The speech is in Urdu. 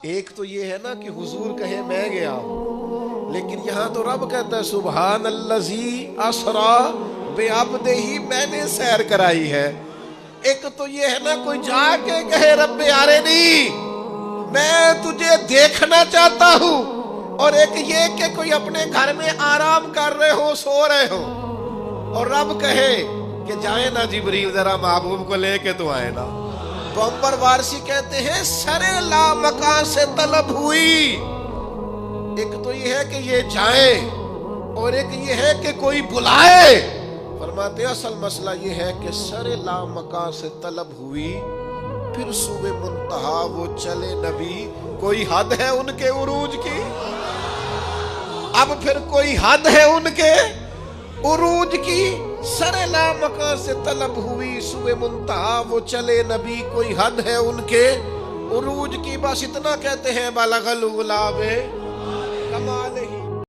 ایک تو یہ ہے نا کہ حضور کہے میں گیا ہوں، لیکن یہاں تو رب کہتا ہے سبحان اللذی اسرا بعبدہ، میں نے سیر کرائی ہے۔ ایک تو یہ ہے نا کوئی جا کے کہے رب ارنی، میں تجھے دیکھنا چاہتا ہوں، اور ایک یہ کہ کوئی اپنے گھر میں آرام کر رہے ہو، سو رہے ہو، اور رب کہے کہ جائیں نا جبریل ذرا محبوب کو لے کے تو آئے نا۔ تو عمر وارثی کہتے ہیں سر لا مکان سے طلب ہوئی۔ ایک تو یہ ہے کہ یہ جائیں، اور ایک یہ ہے کہ کوئی بلائے۔ فرماتے ہیں اصل مسئلہ یہ ہے کہ سر لا مکان سے طلب ہوئی، پھر سوئے منتہا وہ چلے نبی، کوئی حد ہے ان کے عروج کی؟ اب پھر کوئی حد ہے ان کے عروج کی؟ سر لا مکان سے طلب ہوئی، سوئے منتہا وہ چلے نبی، کوئی حد ہے ان کے عروج کی؟ بس اتنا کہتے ہیں بالغ الغلا